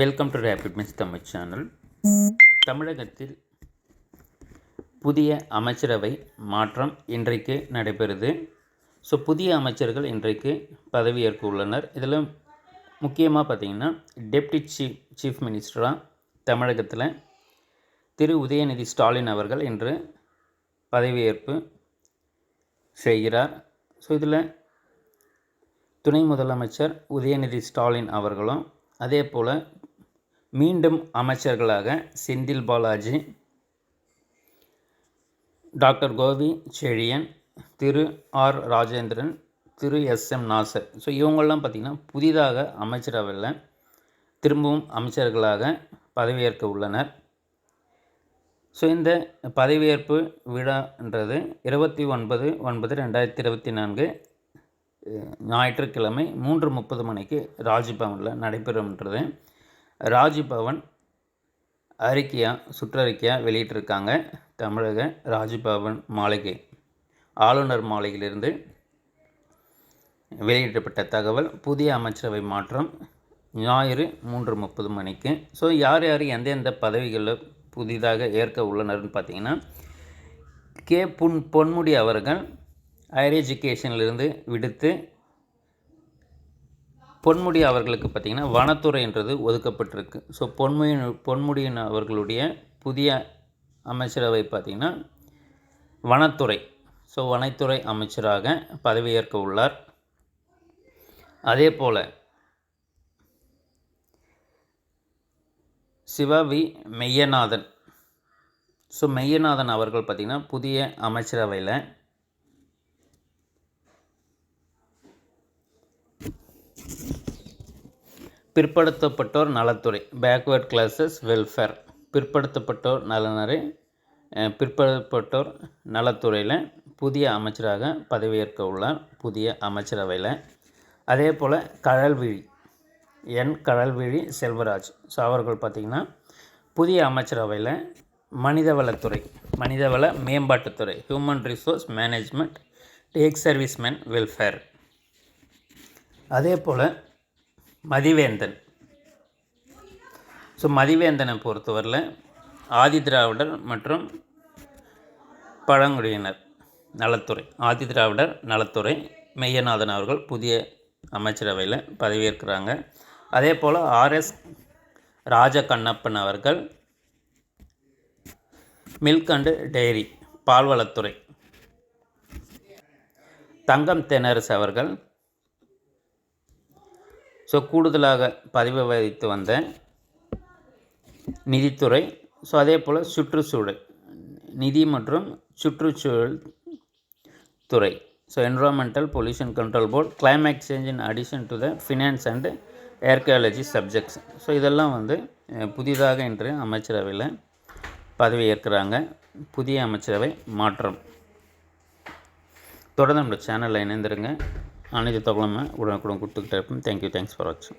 Welcome to rapid miss Tamil channel. தமிழகத்தில் புதிய அமைச்சரவை மாற்றம் இன்றைக்கு நடைபெறுது. புதிய அமைச்சர்கள் இன்றைக்கு பதவியேற்க உள்ளனர். இதில் முக்கியமாக பார்த்திங்கன்னா டெப்டி சீஃப் மினிஸ்டராக தமிழகத்தில் திரு உதயநிதி ஸ்டாலின் அவர்கள் இன்று பதவியேற்பு செய்கிறார். இதில் துணை முதலமைச்சர் உதயநிதி ஸ்டாலின் அவர்களும் அதே போல் மீண்டும் அமைச்சர்களாக செந்தில் பாலாஜி, டாக்டர் கோவி செழியன், திரு ஆர் ராஜேந்திரன், திரு எஸ்எம் நாசர், இவங்கெல்லாம் பார்த்திங்கன்னா புதிதாக அமைச்சரவையில் திரும்பவும் அமைச்சர்களாக பதவியேற்க உள்ளனர். இந்த பதவியேற்பு விழான்றது 29/9/2024 ஞாயிற்றுக்கிழமை 3:30 மணிக்கு ராஜ்பவனில் நடைபெறும்ன்றது ராஜ்பவன் சுற்றறிக்கையாக வெளியிட்டிருக்காங்க. தமிழக ராஜ்பவன் மாளிகை ஆளுநர் மாளிகையிலிருந்து வெளியிடப்பட்ட தகவல். புதிய அமைச்சரவை மாற்றம் ஞாயிறு 3:30 மணிக்கு. யார் யார் எந்தெந்த பதவிகளில் புதிதாக ஏற்க உள்ளனர்னு பார்த்திங்கன்னா, கே. பொன்முடி அவர்கள் ஹையர் எஜுகேஷனிலிருந்து விடுத்து பொன்முடி அவர்களுக்கு பார்த்திங்கன்னா வனத்துறைன்றது ஒதுக்கப்பட்டிருக்கு. பொன்முடியின் அவர்களுடைய புதிய அமைச்சரவை பார்த்திங்கன்னா வனத்துறை. வனத்துறை அமைச்சராக பதவியேற்க உள்ளார். அதே போல் சிவவி மெய்யநாதன் மெய்யநாதன் அவர்கள் பார்த்திங்கன்னா புதிய அமைச்சரவையில் பிற்படுத்தப்பட்டோர் நலத்துறை, பேக்வேர்ட் கிளாஸஸ் வெல்ஃபேர், பிற்படுத்தப்பட்டோர் பிற்படுத்தப்பட்டோர் நலத்துறையில் புதிய அமைச்சராக பதவியேற்க உள்ளார் புதிய அமைச்சரவையில். அதே போல் கடல்விழி செல்வராஜ் அவர்கள் பார்த்திங்கன்னா புதிய அமைச்சரவையில் மனிதவளத்துறை, மனிதவள மேம்பாட்டுத்துறை, human resource management, X serviceman welfare. அதே போல் மதிவேந்தன் மதிவேந்தனை பொறுத்தவரையில் ஆதிதிராவிடர் மற்றும் பழங்குடியினர் நலத்துறை, ஆதிதிராவிடர் நலத்துறை மெய்யநாதன் அவர்கள் புதிய அமைச்சரவையில் பதவியேற்கிறாங்க. அதே போல் ஆர்எஸ் ராஜகண்ணப்பன் அவர்கள் மில்க் அண்டு டெய்ரி பால்வளத்துறை, தங்கம் தென்னரசு அவர்கள் கூடுதலாக பதவி வகித்து வந்த நிதித்துறை. அதே போல் சுற்றுச்சூழல், நிதி மற்றும் சுற்றுச்சூழல் துறை, environmental pollution control board, climate change in addition to the finance and archaeology subjects. இதெல்லாம் புதிதாக இன்று அமைச்சரவையில் பதவியேற்கிறாங்க. புதிய அமைச்சரவை மாற்றம். தொடர்ந்து நம்ம சேனலில் இணைந்திருங்க. அனைத்து தகவலுமே உடனுக்குடன் கொடுத்துக்கிட்டே இருப்போம். தேங்க்யூ. தேங்க்ஸ் ஃபார் வாட்சிங்.